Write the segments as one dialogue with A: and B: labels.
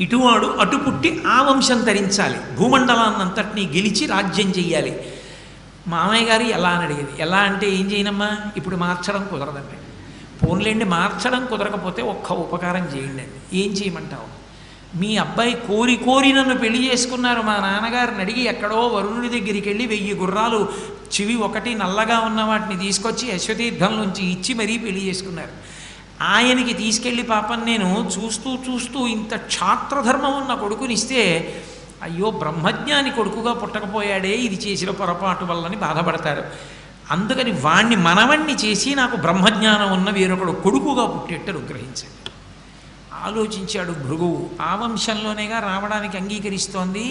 A: ఇటువాడు అటు పుట్టి ఆ వంశం తరించాలి, భూమండలాన్నంతటినీ గెలిచి రాజ్యం చెయ్యాలి. మామయ్య గారు ఎలా అని అడిగేది. ఎలా అంటే ఏం చేయనమ్మా, ఇప్పుడు మార్చడం కుదరదండి. పోన్లేండి, మార్చడం కుదరకపోతే ఒక్క ఉపకారం చేయండి అండి. ఏం చేయమంటావు? మీ అబ్బాయి కోరి కోరి నన్ను పెళ్లి చేసుకున్నారు. మా నాన్నగారిని అడిగి ఎక్కడో వరుణుడి దగ్గరికి వెళ్ళి 1000 గుర్రాలు చెవి ఒకటి నల్లగా ఉన్న వాటిని తీసుకొచ్చి అశ్వతీర్థంలోంచి ఇచ్చి మరీ పెళ్లి చేసుకున్నారు. ఆయనకి తీసుకెళ్ళి పాపం నేను చూస్తూ చూస్తూ ఇంత క్షాత్రధర్మం ఉన్న కొడుకునిస్తే అయ్యో బ్రహ్మజ్ఞాని కొడుకుగా పుట్టకపోయాడే, ఇది చేసిన పొరపాటు వల్లని బాధపడతారు. అందుకని వాణ్ణి మనవణ్ణి చేసి నాకు బ్రహ్మజ్ఞానం ఉన్న వేరొకడు కొడుకుగా పుట్టేట్టు అనుగ్రహించండి. ఆలోచించాడు భృగువు. ఆ వంశంలోనేగా రావడానికి అంగీకరిస్తోంది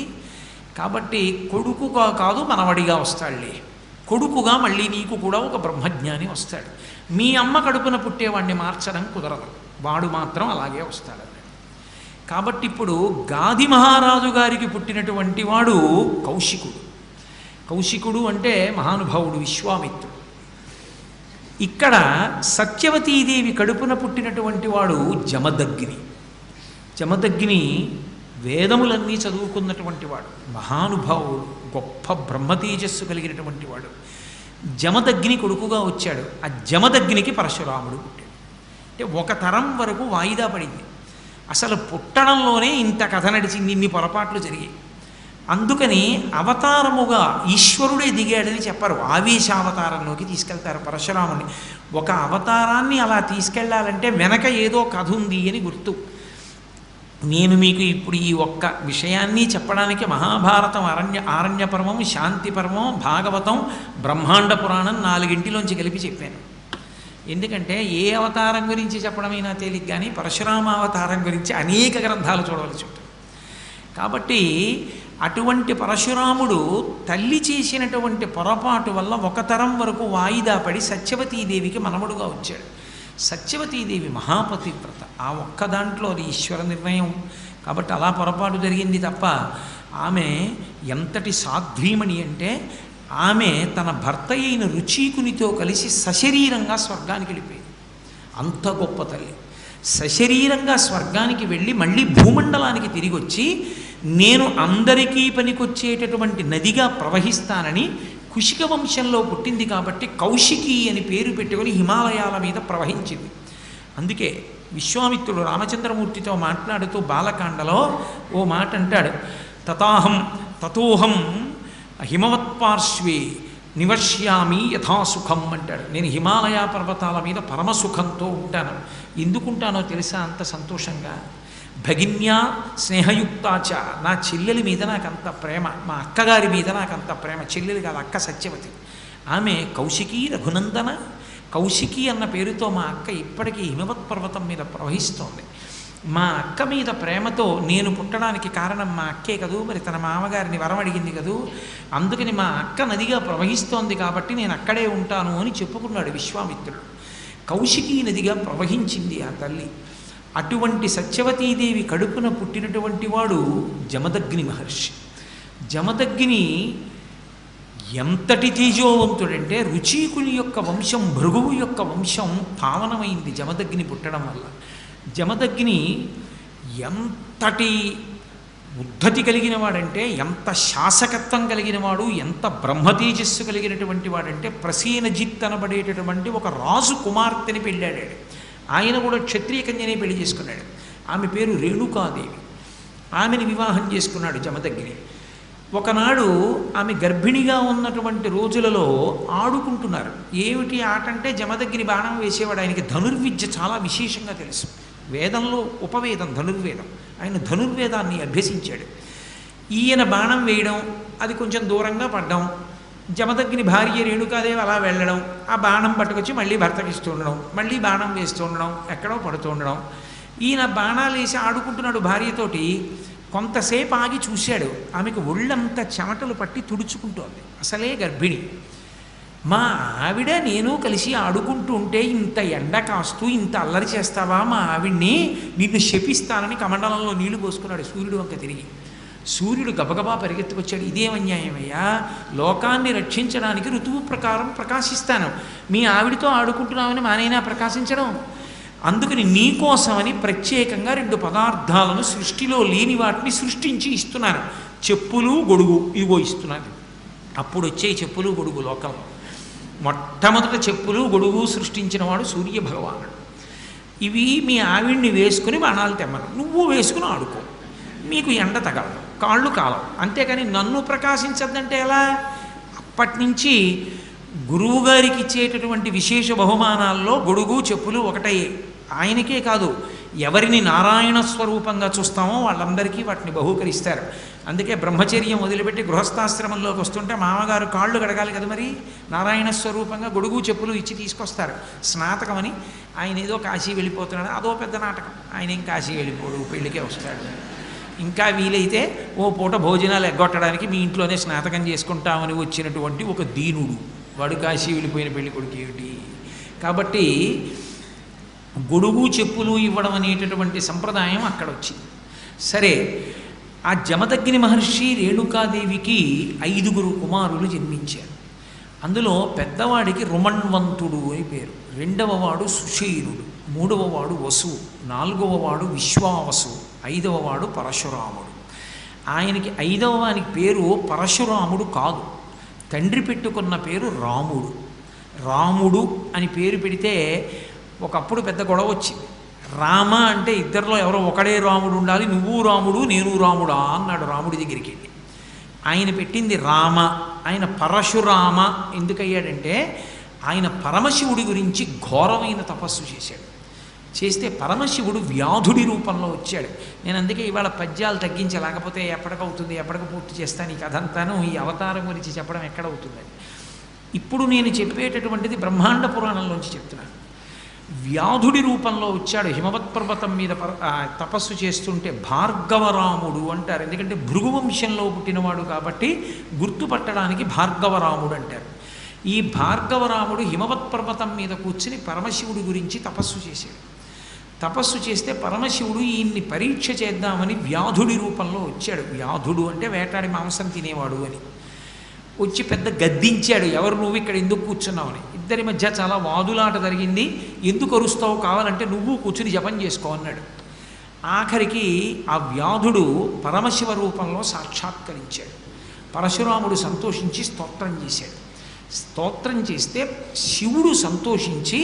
A: కాబట్టి కొడుకుగా కాదు మనవడిగా వస్తాడులే. కొడుకుగా మళ్ళీ నీకు కూడా ఒక బ్రహ్మజ్ఞాని వస్తాడు. మీ అమ్మ కడుపున పుట్టేవాడిని మార్చడం కుదరదు, వాడు మాత్రం అలాగే వస్తాడు. కాబట్టి ఇప్పుడు గాది మహారాజు గారికి పుట్టినటువంటి వాడు కౌశికుడు. కౌశికుడు అంటే మహానుభావుడు, విశ్వామిత్రుడు. ఇక్కడ సత్యవతీదేవి కడుపున పుట్టినటువంటి వాడు జమదగ్ని. జమదగ్ని వేదములన్నీ చదువుకున్నటువంటి వాడు, మహానుభావుడు, గొప్ప బ్రహ్మతేజస్సు కలిగినటువంటి వాడు. జమదగ్ని కొడుకుగా వచ్చాడు. ఆ జమదగ్నికి పరశురాముడు పుట్టాడు. అంటే ఒక తరం వరకు వాయిదా పడింది. అసలు పుట్టడంలోనే ఇంత కథ నడిచింది, ఇన్ని పొరపాట్లు జరిగాయి. అందుకని అవతారముగా ఈశ్వరుడే దిగాడని చెప్పరు, ఆవేశావతారంలోకి తీసుకెళ్తారు పరశురాముని. ఒక అవతారాన్ని అలా తీసుకెళ్లాలంటే వెనక ఏదో కథ ఉంది అని గుర్తు. నేను మీకు ఇప్పుడు ఈ ఒక్క విషయాన్ని చెప్పడానికి మహాభారతం, ఆరణ్య పర్వం, శాంతి పర్వం, భాగవతం, బ్రహ్మాండ పురాణం 4 కలిపి చెప్పాను. ఎందుకంటే ఏ అవతారం గురించి చెప్పడమైనా తేలిక, కానీ పరశురామ అవతారం గురించి అనేక గ్రంథాలు చూడవలసి ఉంటుంది. కాబట్టి అటువంటి పరశురాముడు తల్లి చేసినటువంటి పొరపాటు వల్ల ఒక తరం వరకు వాయిదా పడి సత్యవతీదేవికి మనవడుగా వచ్చాడు. సత్యవతీదేవి మహాపతివ్రత. ఆ ఒక్క దాంట్లో అది ఈశ్వర నిర్ణయం కాబట్టి అలా పొరపాటు జరిగింది తప్ప ఆమె ఎంతటి సాధ్వీమణి అంటే ఆమె తన భర్త అయిన రుచీకునితో కలిసి సశరీరంగా స్వర్గానికి వెళ్ళిపోయింది. అంత గొప్ప తల్లి. సశరీరంగా స్వర్గానికి వెళ్ళి మళ్ళీ భూమండలానికి తిరిగి వచ్చి నేను అందరికీ పనికొచ్చేటటువంటి నదిగా ప్రవహిస్తానని కుశిక వంశంలో పుట్టింది కాబట్టి కౌశికి అని పేరు పెట్టుకొని హిమాలయాల మీద ప్రవహించింది. అందుకే విశ్వామిత్రుడు రామచంద్రమూర్తితో మాట్లాడుతూ బాలకాండలో ఓ మాట అంటాడు, తతోహం హిమవత్పార్శ్వే నివర్ష్యామి యథాసుఖం అంటాడు. నేను హిమాలయ పర్వతాల మీద పరమసుఖంతో ఉంటాను. ఎందుకుంటానో తెలుసా అంత సంతోషంగా? భగిన్యా స్నేహయుక్తాచ, నా చెల్లెలి మీద నాకంత ప్రేమ, మా అక్కగారి మీద నాకంత ప్రేమ. చెల్లెలు కాదు, అక్క సత్యవతి. ఆమె కౌశికి రఘునందన. కౌశికి అన్న పేరుతో మా అక్క ఇప్పటికీ హిమవత్ పర్వతం మీద ప్రవహిస్తోంది. మా అక్క మీద ప్రేమతో నేను పుట్టడానికి కారణం మా అక్కే కదూ, మరి తన మామగారిని వరం అడిగింది కదూ, అందుకని మా అక్క నదిగా ప్రవహిస్తోంది కాబట్టి నేను అక్కడే ఉంటాను అని చెప్పుకున్నాడు విశ్వామిత్రుడు. కౌశికీ నదిగా ప్రవహించింది ఆ తల్లి. అటువంటి సత్యవతీదేవి కడుపున పుట్టినటువంటి వాడు జమదగ్ని మహర్షి. జమదగ్ని ఎంతటి తేజోవంతుడంటే రుచీకుని యొక్క వంశం, భృగువు యొక్క వంశం పావనమైంది జమదగ్ని పుట్టడం వల్ల. జమదగ్ని ఎంతటి ఉద్ధతి కలిగిన వాడంటే, ఎంత శాసకత్వం కలిగిన వాడు, ఎంత బ్రహ్మతేజస్సు కలిగినటువంటి వాడంటే ప్రసేనజిత్ అనబడేటటువంటి ఒక రాజు కుమార్తెని పెళ్ళాడు. ఆయన కూడా క్షత్రియ కన్యనే పెళ్లి చేసుకున్నాడు. ఆమె పేరు రేణుకాదేవి. ఆమెను వివాహం చేసుకున్నాడు జమదగ్ని. ఒకనాడు ఆమె గర్భిణిగా ఉన్నటువంటి రోజులలో ఆడుకుంటున్నారు. ఏమిటి ఆట అంటే జమదగ్ని బాణం వేసేవాడు. ఆయనకి ధనుర్విద్య చాలా విశేషంగా తెలుసు. వేదంలో ఉపవేదం ధనుర్వేదం. ఆయన ధనుర్వేదాన్ని అభ్యసించాడు. ఈయన బాణం వేయడం, అది కొంచెం దూరంగా పడ్డం, జమదగ్ని భార్య రేణుకాదేవి అలా వెళ్ళడం, ఆ బాణం పట్టుకొచ్చి మళ్ళీ భర్తకి ఇస్తూ ఉండడం, మళ్ళీ బాణం వేస్తూ ఉండడం, ఎక్కడో పడుతూ ఉండడం. ఈయన బాణాలు వేసి ఆడుకుంటున్నాడు భార్యతోటి. కొంతసేపు ఆగి చూశాడు, ఆమెకు ఒళ్ళంతా చెమటలు పట్టి తుడుచుకుంటోంది. అసలే గర్భిణి. మా ఆవిడ నేను కలిసి ఆడుకుంటూ ఉంటే ఇంత ఎండ కాస్తూ ఇంత అల్లరి చేస్తావా, మా ఆవిడ్ని నిన్ను శపిస్తానని కమండలంలో నీళ్లు పోసుకున్నాడు సూర్యుడు వంక తిరిగి. సూర్యుడు గబగబా పరిగెత్తుకొచ్చాడు. ఇదేమన్యాయమయ్యా, లోకాన్ని రక్షించడానికి ఋతువు ప్రకారం ప్రకాశిస్తాను, మీ ఆవిడితో ఆడుకుంటున్నామని మానైనా ప్రకాశించడం? అందుకని నీకోసమని ప్రత్యేకంగా 2 పదార్థాలను సృష్టిలో లేని వాటిని సృష్టించి ఇస్తున్నాను. చెప్పులు గొడుగు ఇవో ఇస్తున్నాను. అప్పుడు వచ్చే చెప్పులు గొడుగు లోకంలో మొట్టమొదట చెప్పులు గొడుగు సృష్టించిన వాడు సూర్య భగవానుడు. ఇవి మీ ఆవిడ్ని వేసుకుని బాణాలు తెమ్మను, నువ్వు వేసుకుని ఆడుకో, మీకు ఎండ తగలదు, కాళ్ళు కాలవు. అంతేకాని నన్ను ప్రకాశించద్దంటే ఎలా? అప్పటి నుంచి గురువుగారికి ఇచ్చేటటువంటి విశేష బహుమానాల్లో గొడుగు చెప్పులు ఒకటయ్యే. ఆయనకే కాదు, ఎవరిని నారాయణ స్వరూపంగా చూస్తామో వాళ్ళందరికీ వాటిని బహూకరిస్తారు. అందుకే బ్రహ్మచర్యం వదిలిపెట్టి గృహస్థాశ్రమంలోకి వస్తుంటే మామగారు కాళ్ళు కడగాలి కదా, మరి నారాయణ స్వరూపంగా గొడుగు చెప్పులు ఇచ్చి తీసుకొస్తారు. స్నాతకం అని ఆయన ఏదో కాశీ వెళ్ళిపోతున్నాడు, అదో పెద్ద నాటకం. ఆయన ఏం కాశీ వెళ్ళిపోడు, పెళ్ళికే వస్తాడు. ఇంకా వీలైతే ఓ పూట భోజనాలు ఎగ్గొట్టడానికి మీ ఇంట్లోనే స్నాతకం చేసుకుంటామని వచ్చినటువంటి ఒక దీనుడు, వాడు కాశీ వెళ్ళిపోయిన పెళ్లి కొడుకు ఏమిటి? కాబట్టి గొడుగు చెప్పులు ఇవ్వడం అనేటటువంటి సంప్రదాయం అక్కడ వచ్చింది. సరే, ఆ జమదగ్ని మహర్షి రేణుకాదేవికి 5 కుమారులు జన్మించారు. అందులో పెద్దవాడికి రుమణ్వంతుడు అని పేరు, 2వ వాడు సుషేనుడు, 3వ వాడు వసువు, 4వ వాడు విశ్వావసు, 5వ వాడు పరశురాముడు. ఆయనకి 5వ వానికి పేరు పరశురాముడు కాదు, తండ్రి పెట్టుకున్న పేరు రాముడు. రాముడు అని పేరు పెడితే ఒకప్పుడు పెద్ద గొడవ వచ్చింది. రామ అంటే ఇద్దరిలో ఎవరో ఒకడే రాముడు ఉండాలి, నువ్వు రాముడు నేను రాముడా అన్నాడు రాముడి దగ్గరికి వెళ్ళి. ఆయన పెట్టింది రామ, ఆయన పరశురామ ఎందుకయ్యాడంటే ఆయన పరమశివుడి గురించి ఘోరమైన తపస్సు చేశాడు. చేస్తే పరమశివుడు వ్యాధుడి రూపంలో వచ్చాడు. నేను అందుకే ఇవాళ పద్యాలు తగ్గించే, లేకపోతే ఎప్పటికవుతుంది, ఎప్పటికి పూర్తి చేస్తాను ఈ కథంతాను, ఈ అవతారం గురించి చెప్పడం ఎక్కడవుతుందని. ఇప్పుడు నేను చెప్పేటటువంటిది బ్రహ్మాండ పురాణంలోంచి చెప్తున్నాను. వ్యాధుడి రూపంలో వచ్చాడు. హిమవత్ పర్వతం మీద తపస్సు చేస్తుంటే భార్గవరాముడు అంటారు. ఎందుకంటే భృగువంశంలో పుట్టినవాడు కాబట్టి గుర్తుపట్టడానికి భార్గవరాముడు అంటారు. ఈ భార్గవరాముడు హిమవత్ పర్వతం మీద కూర్చుని పరమశివుడి గురించి తపస్సు చేశాడు. తపస్సు చేస్తే పరమశివుడు ఈయన్ని పరీక్ష చేద్దామని వ్యాధుడి రూపంలో వచ్చాడు. వ్యాధుడు అంటే వేటాడి మాంసం తినేవాడు అని. వచ్చి పెద్ద గద్దించాడు, ఎవరు నువ్వు ఇక్కడ ఎందుకు కూర్చున్నావని. ఇద్దరి మధ్య చాలా వాదులాట జరిగింది. ఎందుకు అరుస్తావు, కావాలంటే నువ్వు కూర్చుని జపం చేసుకో అన్నాడు. ఆఖరికి ఆ వ్యాధుడు పరమశివ రూపంలో సాక్షాత్కరించాడు. పరశురాముడు సంతోషించి స్తోత్రం చేశాడు. స్తోత్రం చేస్తే శివుడు సంతోషించి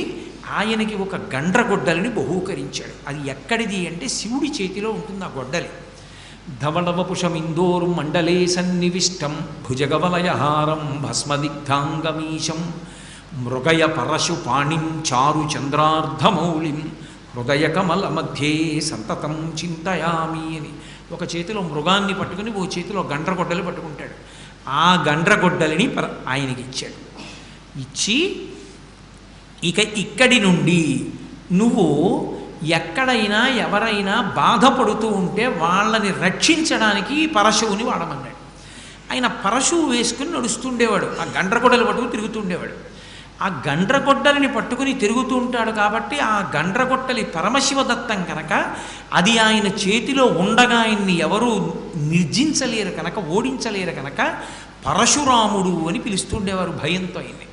A: ఆయనకి ఒక గండ్రగొడ్డలిని బహూకరించాడు. అది ఎక్కడిది అంటే శివుడి చేతిలో ఉంటుంది ఆ గొడ్డలి. ధవళవపుషమిందోరు మండలే సన్నివిష్టం భుజగవలయహారం భస్మదిగ్ధాంగమీశం మృగయ పరశు పాణిం చారు చంద్రార్ధమౌళిం హృదయ కమల మధ్యే సంతతం చింతయామి అని. ఒక చేతిలో మృగాన్ని పట్టుకుని ఓ చేతిలో గండ్రగొడ్డలి పట్టుకుంటాడు. ఆ గండ్రగొడ్డలిని ఆయనకి ఇచ్చాడు. ఇచ్చి ఇక ఇక్కడి నుండి నువ్వు ఎక్కడైనా ఎవరైనా బాధపడుతూ ఉంటే వాళ్ళని రక్షించడానికి పరశువుని వాడమన్నాడు. ఆయన పరశువు వేసుకుని నడుస్తుండేవాడు, ఆ గండ్రగొడ్డలు పట్టుకుని తిరుగుతుండేవాడు. ఆ గండ్రగొడ్డలిని పట్టుకుని తిరుగుతూ ఉంటాడు కాబట్టి ఆ గండ్రగొడ్డలి పరమశివదత్తం కనుక అది ఆయన చేతిలో ఉండగా ఆయన్ని ఎవరూ నిర్జించలేరు కనుక, ఓడించలేరు కనుక పరశురాముడు అని పిలుస్తుండేవారు భయంతో ఆయన్ని.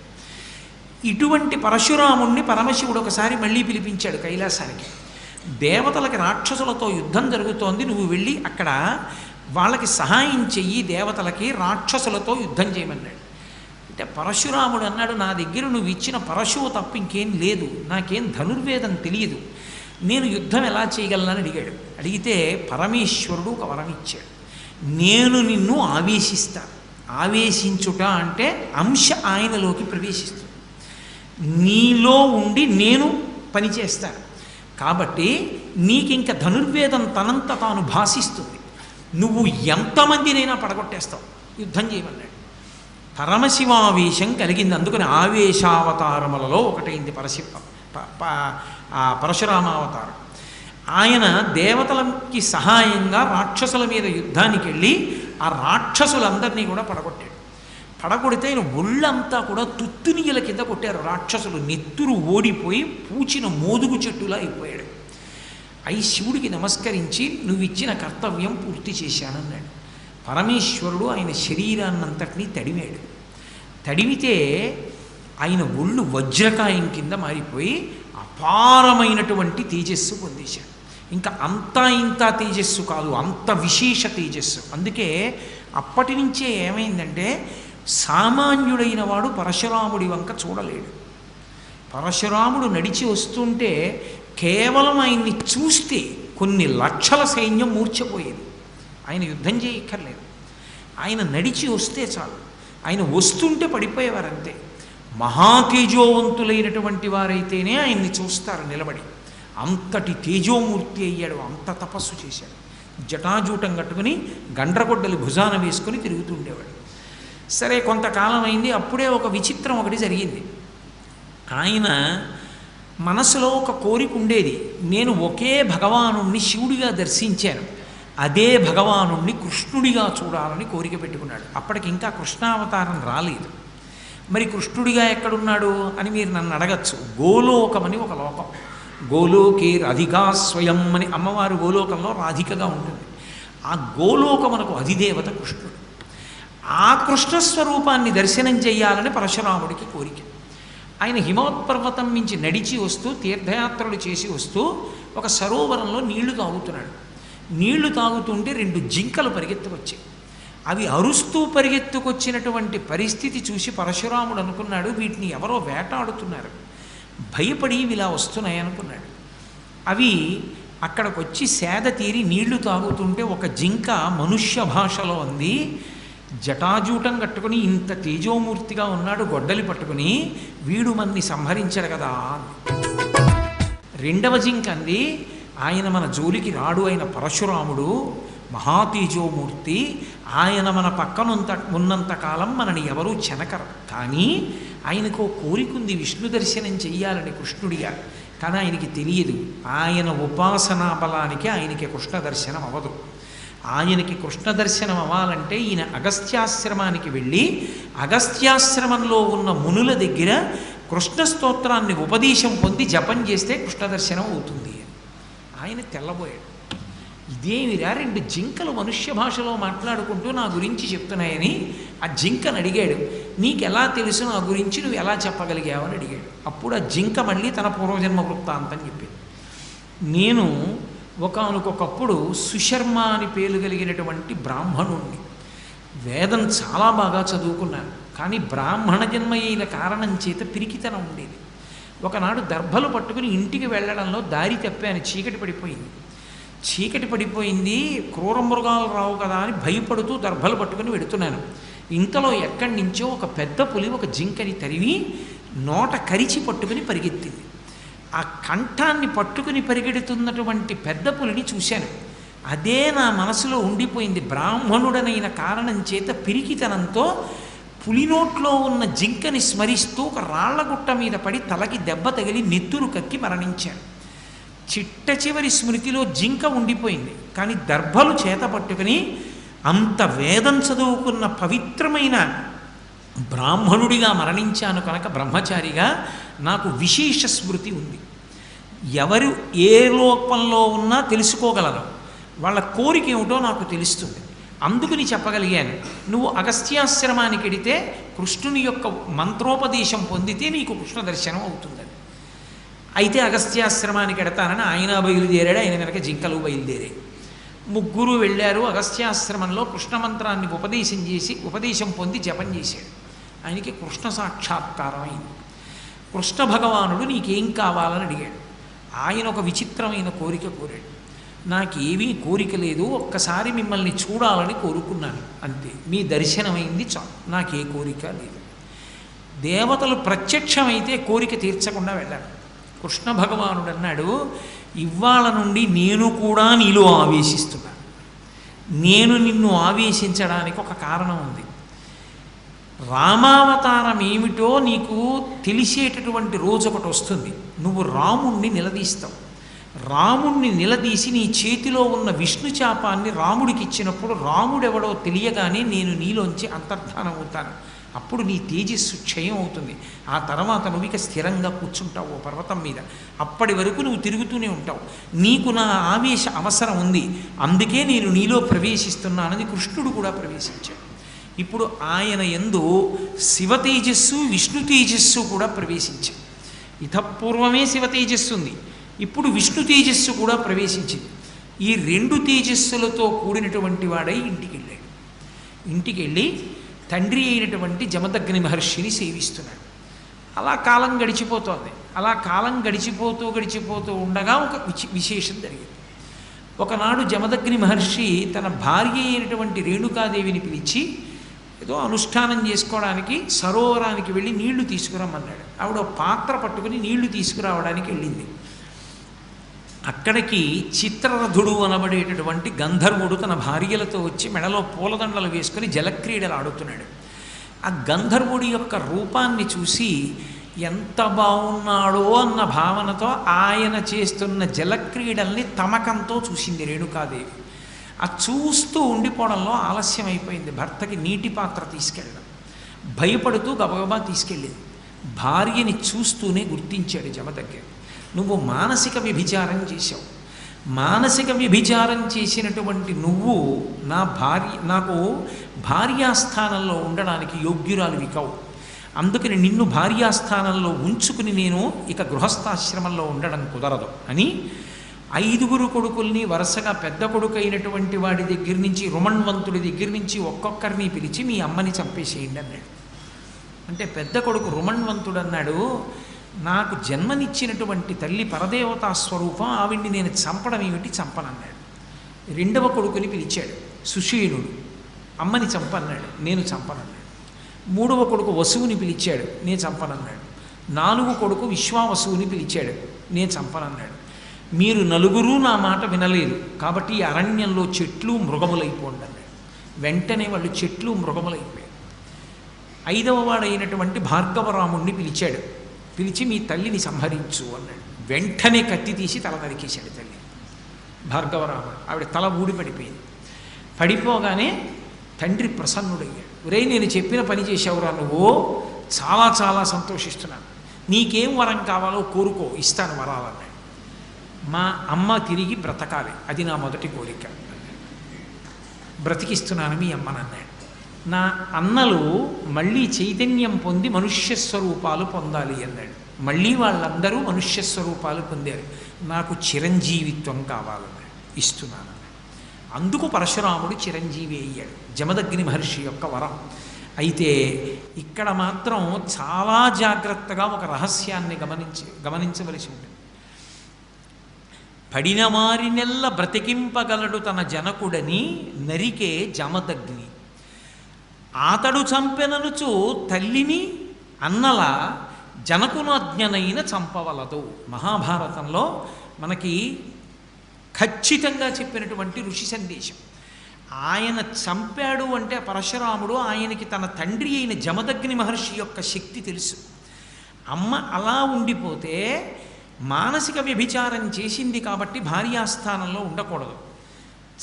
A: ఇటువంటి పరశురాముణ్ణి పరమశివుడు ఒకసారి మళ్ళీ పిలిపించాడు కైలాసానికి. దేవతలకి రాక్షసులతో యుద్ధం జరుగుతోంది, నువ్వు వెళ్ళి అక్కడ వాళ్ళకి సహాయం చెయ్యి, దేవతలకి రాక్షసులతో యుద్ధం చేయమన్నాడు. అంటే పరశురాముడు అన్నాడు, నా దగ్గర నువ్వు ఇచ్చిన పరశువు తప్ప ఇంకేం లేదు, నాకేం ధనుర్వేదం తెలియదు, నేను యుద్ధం ఎలా చేయగలనని అడిగాడు. అడిగితే పరమేశ్వరుడు ఒక వరం ఇచ్చాడు, నేను నిన్ను ఆవేశిస్తాను. ఆవేశించుట అంటే అంశ ఆయనలోకి ప్రవేశిస్తుంది, నీలో ఉండి నేను పనిచేస్తాను కాబట్టి నీకింక ధనుర్వేదం తనంత తాను భాషిస్తుంది, నువ్వు ఎంతమందినైనా పడగొట్టేస్తావు, యుద్ధం చేయమన్నాడు. పరమశివావేశం కలిగింది. అందుకని ఆవేశావతారములలో ఒకటైంది పరశురామావతారం. ఆయన దేవతలకి సహాయంగా రాక్షసుల మీద యుద్ధానికి వెళ్ళి ఆ రాక్షసులందరినీ కూడా పడగొట్టాడు. పడగొడితే ఆయన ఒళ్ళంతా కూడా తుత్తునియల కింద కొట్టారు రాక్షసులు. నెత్తురు ఓడిపోయి పూచిన మోదుగు చెట్టులా అయిపోయాడు. అయి శివుడికి నమస్కరించి నువ్వు ఇచ్చిన కర్తవ్యం పూర్తి చేశానన్నాడు. పరమేశ్వరుడు ఆయన శరీరాన్నంతటినీ తడిమాడు. తడిమితే ఆయన ఒళ్ళు వజ్రకాయం కింద మారిపోయి ఆ అపారమైనటువంటి తేజస్సు పొందేశాడు. ఇంకా అంతా ఇంత తేజస్సు కాదు, అంత విశేష తేజస్సు. అందుకే అప్పటి నుంచే ఏమైందంటే సామాన్యుడైన వాడు పరశురాముడి వంక చూడలేడు. పరశురాముడు నడిచి వస్తుంటే కేవలం ఆయన్ని చూస్తే కొన్ని లక్షల సైన్యం మూర్ఛపోయేది. ఆయన యుద్ధం చేయక్కర్లేదు, ఆయన నడిచి వస్తే చాలు. ఆయన వస్తుంటే పడిపోయేవారు అంతే. మహాతేజోవంతులైనటువంటి వారైతేనే ఆయన్ని చూస్తారు నిలబడి. అంతటి తేజోమూర్తి అయ్యాడు, అంత తపస్సు చేశాడు. జటాజూటం కట్టుకుని గండ్రగొడ్డలు భుజాన వేసుకుని తిరుగుతుండేవాడు. సరే, కొంతకాలం అయింది. అప్పుడే ఒక విచిత్రం ఒకటి జరిగింది. ఆయన మనసులో ఒక కోరిక ఉండేది. నేను ఒకే భగవానుణ్ణి శివుడిగా దర్శించాను, అదే భగవానుణ్ణి కృష్ణుడిగా చూడాలని కోరిక పెట్టుకున్నాడు. అప్పటికి ఇంకా కృష్ణావతారం రాలేదు. మరి కృష్ణుడిగా ఎక్కడున్నాడు అని మీరు నన్ను అడగచ్చు. గోలోకమని ఒక లోకం, గోలోకే రాధికా స్వయం అని అమ్మవారు గోలోకంలో రాధికగా ఉంటుంది. ఆ గోలోకమునకు అధిదేవత కృష్ణుడు. ఆ కృష్ణస్వరూపాన్ని దర్శనం చేయాలని పరశురాముడికి కోరిక. ఆయన హిమవత్పర్వతం నుంచి నడిచి వస్తూ తీర్థయాత్రలు చేసి వస్తూ ఒక సరోవరంలో నీళ్లు తాగుతున్నాడు. నీళ్లు తాగుతుంటే 2 జింకలు పరిగెత్తుకొచ్చాయి. అవి అరుస్తూ పరిగెత్తుకొచ్చినటువంటి పరిస్థితి చూసి పరశురాముడు అనుకున్నాడు, వీటిని ఎవరో వేటాడుతున్నారు, భయపడి ఇలా వస్తున్నాయి అనుకున్నాడు. అవి అక్కడికి వచ్చి సేద తీరి నీళ్లు తాగుతుంటే ఒక జింక మనుష్య భాషలో అంది, జటాజూటం కట్టుకుని ఇంత తేజోమూర్తిగా ఉన్నాడు, గొడ్డలి పట్టుకుని, వీడు మన్ని సంహరించాడు కదా. రెండవ జింక అంది, ఆయన మన జోలికి రాడు, ఆయన పరశురాముడు మహాతేజోమూర్తి, ఆయన మన పక్కన ఉన్నంతకాలం మనని ఎవరూ చెనకరు. కానీ ఆయనకు కోరిక ఉంది, విష్ణు దర్శనం చెయ్యాలని కృష్ణుడిగా. కానీ ఆయనకి తెలియదు, ఆయన ఉపాసనా బలానికి ఆయనకి కృష్ణ దర్శనం అవ్వదు. ఆయనకి కృష్ణ దర్శనం అవ్వాలంటే ఈయన అగస్త్యాశ్రమానికి వెళ్ళి అగస్త్యాశ్రమంలో ఉన్న మునుల దగ్గర కృష్ణ స్తోత్రాన్ని ఉపదేశం పొంది జపం చేస్తే కృష్ణ దర్శనం అవుతుంది. ఆయన తెల్లబోయాడు. ఇదేమిరా, 2 జింకలు మనుష్య భాషలో మాట్లాడుకుంటూ నా గురించి చెప్తున్నాయని ఆ జింకను అడిగాడు. నీకెలా తెలుసు నా గురించి, నువ్వు ఎలా చెప్పగలిగావు అని అడిగాడు. అప్పుడు ఆ జింక మళ్ళీ తన పూర్వజన్మ వృత్తాంతం చెప్పింది. నేను ఒకానొకప్పుడు సుశర్మ అని పేరు కలిగినటువంటి బ్రాహ్మణుణ్ణి. వేదం చాలా బాగా చదువుకున్నాను, కానీ బ్రాహ్మణ జన్మ అయిన కారణం చేత పిరికితనం ఉండేది. ఒకనాడు దర్భలు పట్టుకుని ఇంటికి వెళ్ళడంలో దారి తప్పాను. చీకటి పడిపోయింది, క్రూర మృగాలు రావు కదా అని భయపడుతూ దర్భలు పట్టుకుని వెడుతున్నాను. ఇంతలో ఎక్కడి నుంచో ఒక పెద్ద పులి ఒక జింకని తరివి నోట కరిచి పట్టుకుని పరిగెత్తింది. ఆ కంఠాన్ని పట్టుకుని పరిగెడుతున్నటువంటి పెద్ద పులిని చూశాను. అదే నా మనసులో ఉండిపోయింది. బ్రాహ్మణుడనైన కారణం చేత పిరికితనంతో పులినోట్లో ఉన్న జింకని స్మరిస్తూ ఒక రాళ్లగుట్ట మీద పడి తలకి దెబ్బ తగిలి నెత్తురు కక్కి మరణించాను. చిట్ట చివరి స్మృతిలో జింక ఉండిపోయింది, కానీ దర్భలు చేత పట్టుకుని అంత వేదం చదువుకున్న పవిత్రమైన బ్రాహ్మణుడిగా మరణించాను కనుక బ్రహ్మచారిగా నాకు విశేష స్మృతి ఉంది. ఎవరు ఏ లోకంలో ఉన్నా తెలుసుకోగలరు, వాళ్ళ కోరిక ఏమిటో నాకు తెలుస్తుంది. అందుకని చెప్పగలిగాను, నువ్వు అగస్త్యాశ్రమానికి వెడితే కృష్ణుని యొక్క మంత్రోపదేశం పొందితే నీకు కృష్ణ దర్శనం అవుతుందని. అయితే అగస్త్యాశ్రమానికి ఎడతానని ఆయన బయలుదేరాడు, ఆయన వెనక జింకలు బయలుదేరాయి. 3 వెళ్ళారు. అగస్త్యాశ్రమంలో కృష్ణ మంత్రాన్ని ఉపదేశం పొంది జపం చేశాడు. ఆయనకి కృష్ణ సాక్షాత్కారం అయింది. కృష్ణ భగవానుడు నీకేం కావాలని అడిగాడు. ఆయన ఒక విచిత్రమైన కోరిక కోరాడు. నాకేమీ కోరిక లేదు, ఒక్కసారి మిమ్మల్ని చూడాలని కోరుకున్నాను అంతే, మీ దర్శనమైంది చాలు, నాకే కోరిక లేదు. దేవతలు ప్రత్యక్షమైతే కోరిక తీర్చకుండా వెళ్ళారు. కృష్ణ భగవానుడు అన్నాడు, ఇవాళ నుండి నేను కూడా నీలో ఆవేశిస్తున్నాను. నేను నిన్ను ఆవేశించడానికి ఒక కారణం ఉంది. రామావతారం ఏమిటో నీకు తెలిసేటటువంటి రోజు ఒకటి వస్తుంది. నువ్వు రాముణ్ణి నిలదీస్తావు. రాముణ్ణి నిలదీసి నీ చేతిలో ఉన్న విష్ణు చాపాన్ని రాముడికి ఇచ్చినప్పుడు రాముడెవడో తెలియగానే నేను నీలోంచి అంతర్ధానం అవుతాను. అప్పుడు నీ తేజస్సు క్షయం అవుతుంది. ఆ తర్వాత నువ్వు ఇక స్థిరంగా కూర్చుంటావు ఓ పర్వతం మీద. అప్పటి వరకు నువ్వు తిరుగుతూనే ఉంటావు. నీకు నా ఆవేశ అవసరం ఉంది, అందుకే నేను నీలో ప్రవేశిస్తున్నానని కృష్ణుడు కూడా ప్రవేశించాడు. ఇప్పుడు ఆయన యందు శివ తేజస్సు విష్ణు తేజస్సు కూడా ప్రవేశించాడు. ఇతపూర్వమే శివ తేజస్సు ఉంది, ఇప్పుడు విష్ణు తేజస్సు కూడా ప్రవేశించింది. ఈ రెండు తేజస్సులతో కూడినటువంటి వాడై ఇంటికి వెళ్ళాడు. ఇంటికి వెళ్ళి తండ్రి అయినటువంటి జమదగ్ని మహర్షిని సేవిస్తున్నాడు. అలా కాలం గడిచిపోతోంది. అలా కాలం గడిచిపోతూ ఉండగా ఒక విశేషం జరిగింది. ఒకనాడు జమదగ్ని మహర్షి తన భార్య అయినటువంటి రేణుకాదేవిని పిలిచి ఏదో అనుష్ఠానం చేసుకోవడానికి సరోవరానికి వెళ్ళి నీళ్లు తీసుకురమ్మన్నాడు. ఆవిడ పాత్ర పట్టుకుని నీళ్లు తీసుకురావడానికి వెళ్ళింది. అక్కడికి చిత్రరథుడు అనబడేటటువంటి గంధర్వుడు తన భార్యలతో వచ్చి మెడలో పూలదండలు వేసుకుని జలక్రీడలు ఆడుతున్నాడు. ఆ గంధర్వుడి యొక్క రూపాన్ని చూసి ఎంత బాగున్నాడో అన్న భావనతో ఆయన చేస్తున్న జలక్రీడల్ని తమకంతో చూసింది రేణుకాదేవి. ఆ చూస్తూ ఉండిపోవడంలో ఆలస్యం అయిపోయింది. భర్తకి నీటి పాత్ర తీసుకెళ్ళడం భయపడుతూ గబగబా తీసుకెళ్ళింది. భార్యని చూస్తూనే గుర్తించాడు జమదగ్ని, నువ్వు మానసిక వ్యభిచారం చేశావు. మానసిక వ్యభిచారం చేసినటువంటి నువ్వు నాకు భార్యాస్థానంలో ఉండడానికి యోగ్యురాలివి కావు. అందుకని నిన్ను భార్యాస్థానంలో ఉంచుకుని నేను ఇక గృహస్థాశ్రమంలో ఉండడం కుదరదు అని 5 కొడుకుల్ని వరుసగా పెద్ద కొడుకు అయినటువంటి వాడి దగ్గర నుంచి రుమణ్వంతుడి దగ్గర నుంచి ఒక్కొక్కరిని పిలిచి మీ అమ్మని చంపేసేయండి అన్నాడు. అంటే పెద్ద కొడుకు రుమణ్వంతుడు అన్నాడు, నాకు జన్మనిచ్చినటువంటి తల్లి పరదేవతా స్వరూపం, ఆవిడ్ని నేను చంపడం ఏమిటి, చంపనన్నాడు. రెండవ కొడుకుని పిలిచాడు సుషేణుడు, అమ్మని చంపన్నాడు, నేను చంపనన్నాడు. మూడవ కొడుకు వసువుని పిలిచాడు, నేను చంపనన్నాడు. 4వ కొడుకు విశ్వావసువుని పిలిచాడు, నేను చంపనన్నాడు. మీరు నలుగురు నా మాట వినలేదు కాబట్టి ఈ అరణ్యంలో చెట్లు మృగములైపోండి అన్నాడు. వెంటనే వాళ్ళు చెట్లు మృగములైపోయారు. 5వ వాడైనటువంటి భార్గవరాముణ్ణి పిలిచాడు. పిలిచి మీ తల్లిని సంహరించు అన్నాడు. వెంటనే కత్తి తీసి తల నరికేశాడు తల్లి. భార్గవరాముడు ఆవిడ తల ఊడి పడిపోయింది. పడిపోగానే తండ్రి ప్రసన్నుడయ్యాడు. ఒరే, నేను చెప్పిన పని చేశావురా నువ్వు, చాలా చాలా సంతోషిస్తున్నాను, నీకేం వరం కావాలో కోరుకో, ఇస్తాను వరాలన్నాడు. మా అమ్మ తిరిగి బ్రతకాలి, అది నా మొదటి కోరిక, బ్రతికిస్తున్నాను మీ అమ్మనన్నాడు. నా అన్నలు మళ్ళీ చైతన్యం పొంది మనుష్య స్వరూపాలు పొందాలి అన్నాడు. మళ్ళీ వాళ్ళందరూ మనుష్య స్వరూపాలు పొందారు, నాకు చిరంజీవిత్వం కావాలన్నాడు, ఇస్తున్నాను. అందుకు పరశురాముడు చిరంజీవి అయ్యాడు, జమదగ్ని మహర్షి యొక్క వరం. అయితే ఇక్కడ మాత్రం చాలా జాగ్రత్తగా ఒక రహస్యాన్ని గమనించవలసి ఉంటుంది. పడిన వారినెల్ల బ్రతికింపగలడు తన జనకుడని నరికే జమదగ్ని, ఆతడు చంపెననుచు తల్లిని అన్నల జనకునాజ్ఞనైన చంపవలదు. మహాభారతంలో మనకి ఖచ్చితంగా చెప్పినటువంటి ఋషి సందేశం. ఆయన చంపాడు అంటే పరశురాముడు, ఆయనకి తన తండ్రి అయిన జమదగ్ని మహర్షి యొక్క శక్తి తెలుసు. అమ్మ అలా ఉండిపోతే మానసిక వ్యభిచారం చేసింది కాబట్టి భార్యాస్థానంలో ఉండకూడదు,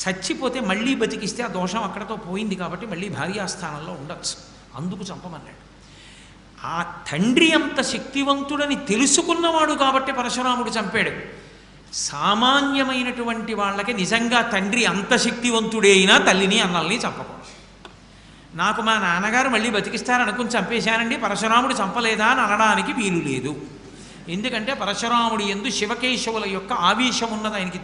A: చచ్చిపోతే మళ్ళీ బతికిస్తే ఆ దోషం అక్కడతో పోయింది కాబట్టి మళ్ళీ భార్యాస్థానంలో ఉండొచ్చు, అందుకు చంపమన్నాడు. ఆ తండ్రి అంత శక్తివంతుడని తెలుసుకున్నవాడు కాబట్టి పరశురాముడు చంపాడు. సామాన్యమైనటువంటి వాళ్ళకి నిజంగా తండ్రి అంత శక్తివంతుడే అయినా తల్లిని అన్నల్ని చంపకూడదు. నాకు మా నాన్నగారు మళ్ళీ బతికిస్తారనుకుని చంపేశానండి, పరశురాముడు చంపలేదా అని అనడానికి వీలు లేదు. ఎందుకంటే పరశురాముడి యందు శివకేశవుల యొక్క ఆవేశం ఉన్నది ఆయనకి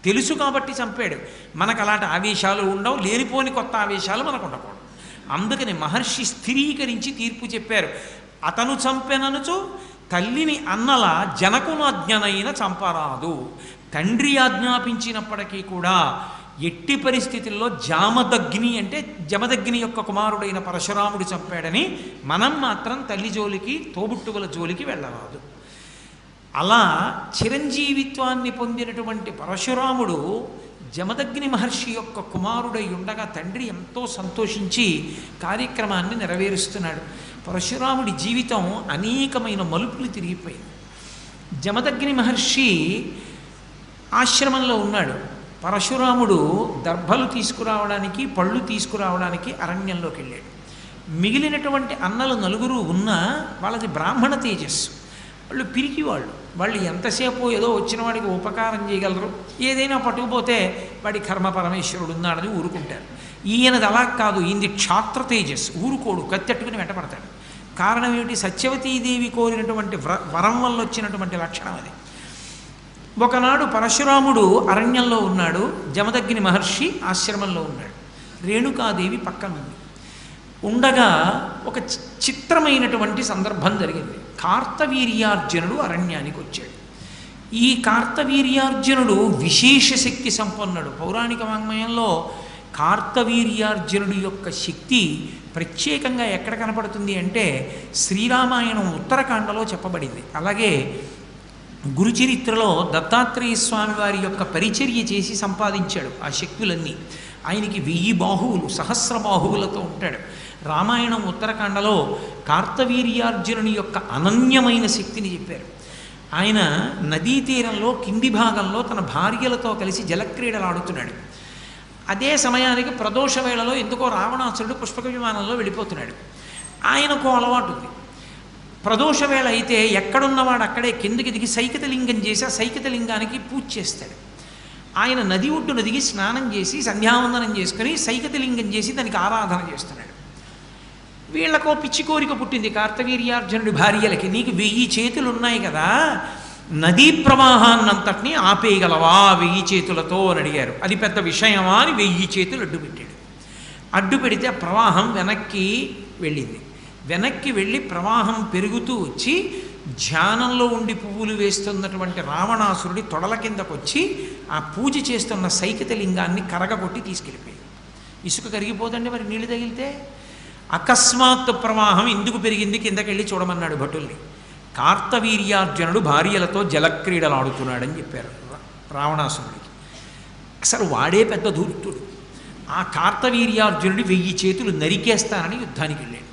A: తెలుసు కాబట్టి చంపాడు. మనకు అలాంటి ఆవేశాలు ఉండవు, లేనిపోని కొత్త ఆవేశాలు మనకు ఉండకూడదు. అందుకని మహర్షి స్థిరీకరించి తీర్పు చెప్పారు. అతను చంపెననుచు తల్లిని అన్నల జనకునాజ్ఞనైన చంపరాదు. తండ్రి ఆజ్ఞాపించినప్పటికీ కూడా ఎట్టి పరిస్థితుల్లో జమదగ్ని అంటే జమదగ్ని యొక్క కుమారుడైన పరశురాముడు చంపాడని మనం మాత్రం తల్లి జోలికి తోబుట్టువుల జోలికి వెళ్ళరాదు. అలా చిరంజీవిత్వాన్ని పొందినటువంటి పరశురాముడు జమదగ్ని మహర్షి యొక్క కుమారుడై ఉండగా తండ్రి ఎంతో సంతోషించి కార్యక్రమాన్ని నెరవేరుస్తున్నాడు. పరశురాముడి జీవితం అనేకమైన మలుపులు తిరిగిపోయింది. జమదగ్ని మహర్షి ఆశ్రమంలో ఉన్నాడు. పరశురాముడు దర్భలు తీసుకురావడానికి పళ్ళు తీసుకురావడానికి అరణ్యంలోకి వెళ్ళాడు. మిగిలినటువంటి అన్నలు 4 ఉన్నా వాళ్ళది బ్రాహ్మణ తేజస్సు, వాళ్ళు పిరికివాళ్ళు. వాళ్ళు ఎంతసేపు ఏదో వచ్చిన వాడికి ఉపకారం చేయగలరు, ఏదైనా పట్టుకుపోతే వాడి కర్మ పరమేశ్వరుడు ఉన్నాడని ఊరుకుంటారు. ఈయనది అలా కాదు, ఈయనది క్షాత్ర తేజస్సు, ఊరుకోడు, కత్తెట్టుకుని వెంటపడతాడు. కారణం ఏమిటి? సత్యవతీదేవి కోరినటువంటి వరం వల్ల వచ్చినటువంటి లక్షణం అది. ఒకనాడు పరశురాముడు అరణ్యంలో ఉన్నాడు, జమదగ్ని మహర్షి ఆశ్రమంలో ఉన్నాడు, రేణుకాదేవి పక్కన ఉంది. ఉండగా ఒక చిత్రమైనటువంటి సందర్భం జరిగింది. కార్తవీర్యార్జునుడు అరణ్యానికి వచ్చాడు. ఈ కార్తవీర్యార్జునుడు విశేష శక్తి సంపన్నుడు. పౌరాణిక వాంగ్మయంలో కార్తవీర్యార్జునుడి యొక్క శక్తి ప్రత్యేకంగా ఎక్కడ కనపడుతుంది అంటే శ్రీరామాయణం ఉత్తరకాండలో చెప్పబడింది. అలాగే గురుచరిత్రలో దత్తాత్రేయ స్వామి వారి యొక్క పరిచర్య చేసి సంపాదించాడు ఆ శక్తులన్నీ. ఆయనకి 1000 బాహువులు, సహస్ర బాహువులతో ఉంటాడు. రామాయణం ఉత్తరకాండలో కార్తవీర్యార్జునుని యొక్క అనన్యమైన శక్తిని చెప్పారు. ఆయన నదీ తీరంలో కింది భాగంలో తన భార్యలతో కలిసి జలక్రీడలాడుతున్నాడు. అదే సమయానికి ప్రదోష వేళలో ఎందుకో రావణాసురుడు పుష్పక విమానంలో వెళ్ళిపోతున్నాడు. ఆయనకు అలవాటు ఉంది, ప్రదోష వేళ అయితే ఎక్కడున్నవాడు అక్కడే కిందకి దిగి సైకతలింగం చేసి ఆ సైకతలింగానికి పూజ చేస్తాడు. ఆయన నది ఒడ్డున దిగి స్నానం చేసి సంధ్యావందనం చేసుకుని సైకతలింగం చేసి దానికి ఆరాధన చేస్తున్నాడు. వీళ్ళకో పిచ్చి కోరిక పుట్టింది కార్తవీర్యార్జునుడి భార్యలకి, నీకు 1000 చేతులు ఉన్నాయి కదా, నదీ ప్రవాహాన్నంతటినీ ఆపేయగలవా 1000 చేతులతో అని అడిగారు. అది పెద్ద విషయమా అని 1000 చేతులు అడ్డుపెట్టాడు. అడ్డు పెడితే ఆ ప్రవాహం వెనక్కి వెళ్ళింది. వెనక్కి వెళ్ళి ప్రవాహం పెరుగుతూ వచ్చి ధ్యానంలో ఉండి పువ్వులు వేస్తున్నటువంటి రావణాసురుడి తొడల కిందకు వచ్చి ఆ పూజ చేస్తున్న సైకతలింగాన్ని కరగగొట్టి తీసుకెళ్ళిపోయింది. ఇసుక కరిగిపోదండి మరి నీళ్లు తగిలితే. అకస్మాత్తు ప్రవాహం ఎందుకు పెరిగింది కిందకెళ్ళి చూడమన్నాడు భటుల్ని. కార్తవీర్యార్జునుడు భార్యలతో జలక్రీడలాడుతున్నాడని చెప్పారు రావణాసురుడికి. అసలు వాడే పెద్ద ధూర్తుడు. ఆ కార్తవీర్యార్జునుడి 1000 చేతులు నరికేస్తానని యుద్ధానికి వెళ్ళాడు.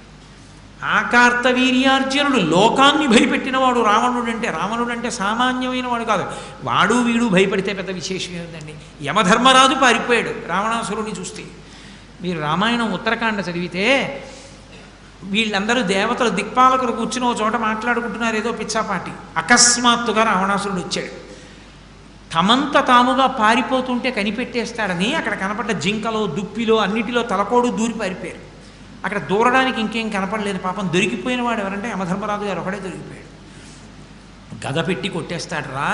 A: ఆ కార్తవీర్యార్జునుడు లోకాన్ని భయపెట్టినవాడు రావణుడు అంటే సామాన్యమైన వాడు కాదు. వాడు వీడు భయపడితే పెద్ద విశేషం ఏంటండి. యమధర్మరాజు పారిపోయాడు రావణాసురుడిని చూస్తే. మీరు రామాయణం ఉత్తరకాండ చదివితే వీళ్ళందరూ దేవతలు దిక్పాలకులు కూర్చుని ఒక చోట మాట్లాడుకుంటున్నారు ఏదో పిచ్చాపాటి. అకస్మాత్తుగా రావణాసురుడు వచ్చాడు. తమంత తాముగా పారిపోతుంటే కనిపెట్టేస్తాడని అక్కడ కనపడ్డ జింకలో దుప్పిలో అన్నిటిలో తలకోడు దూరి పారిపోయారు. అక్కడ దూరడానికి ఇంకేం కనపడలేదు. పాపం దొరికిపోయిన వాడు ఎవరంటే యమధర్మరాజు గారు ఒకడే దొరికిపోయాడు. గద పెట్టి కొట్టేస్తాడు రా,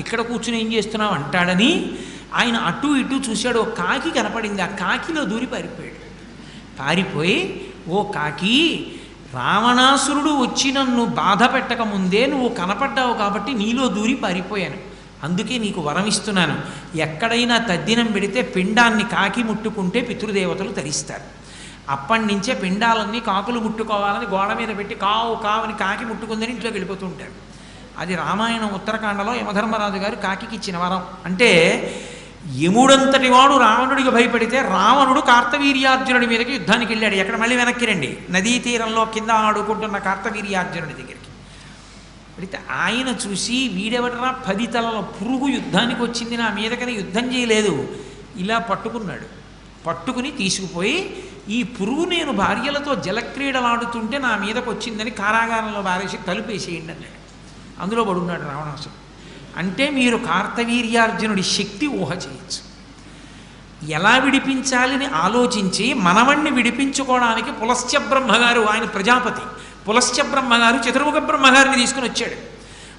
A: ఇక్కడ కూర్చుని ఏం చేస్తున్నావు అంటాడని ఆయన అటు ఇటు చూశాడు. ఓ కాకి కనపడింది, ఆ కాకిలో దూరి పారిపోయాడు. పారిపోయి, ఓ కాకి, రావణాసురుడు వచ్చి నన్ను బాధ పెట్టక ముందే నువ్వు కనపడ్డావు కాబట్టి నీలో దూరి పారిపోయాను, అందుకే నీకు వరం ఇస్తున్నాను. ఎక్కడైనా తద్దినం పెడితే పిండాన్ని కాకి ముట్టుకుంటే పితృదేవతలు తరిస్తారు. అప్పటి నుంచే పిండాలన్నీ కాకులు ముట్టుకోవాలని గోడ మీద పెట్టి కావు కావని కాకి ముట్టుకుందని ఇంట్లోకి వెళ్ళిపోతూ ఉంటారు. అది రామాయణం ఉత్తరకాండలో యమధర్మరాజు గారు కాకి ఇచ్చిన వరం. అంటే యముడంతటి వాడు రావణుడికి భయపడితే రావణుడు కార్తవీర్యార్జునుడి మీదకి యుద్ధానికి వెళ్ళాడు. ఎక్కడ మళ్ళీ వెనక్కి రండి, నదీ తీరంలో కింద ఆడుకుంటున్న కార్తవీర్యార్జునుడి దగ్గరికి పెడితే ఆయన చూసి వీడెవడరా 10 తలల పురుగు యుద్ధానికి వచ్చింది నా మీదకని యుద్ధం చేయలేదు, ఇలా పట్టుకున్నాడు. పట్టుకుని తీసుకుపోయి ఈ పురుగు నేను భార్యలతో జలక్రీడలాడుతుంటే నా మీదకు వచ్చిందని కారాగారంలో బారేసి తలుపేసేయండి అన్నాడు. అందులో పడున్నాడు రావణాసురుడు. అంటే మీరు కార్తవీర్యార్జునుడి శక్తి ఊహ చేయొచ్చు. ఎలా విడిపించాలని ఆలోచించి మనవణ్ణి విడిపించుకోవడానికి పులస్త్య బ్రహ్మగారు, ఆయన ప్రజాపతి పులస్త్య బ్రహ్మగారు చతుర్ముఖ బ్రహ్మగారిని తీసుకుని వచ్చాడు.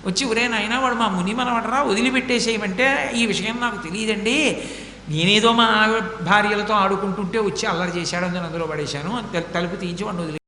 A: వచ్చి ఒరే నాయన వాడు మా ముని మనవడరా, వదిలిపెట్టేసేయమంటే ఈ విషయం నాకు తెలియదండి, నేనేదో మా భార్యలతో ఆడుకుంటుంటే వచ్చి అల్లరి చేశాడు, అందులో పడేశాను, తలుపు తీయించి వాడిని వదిలి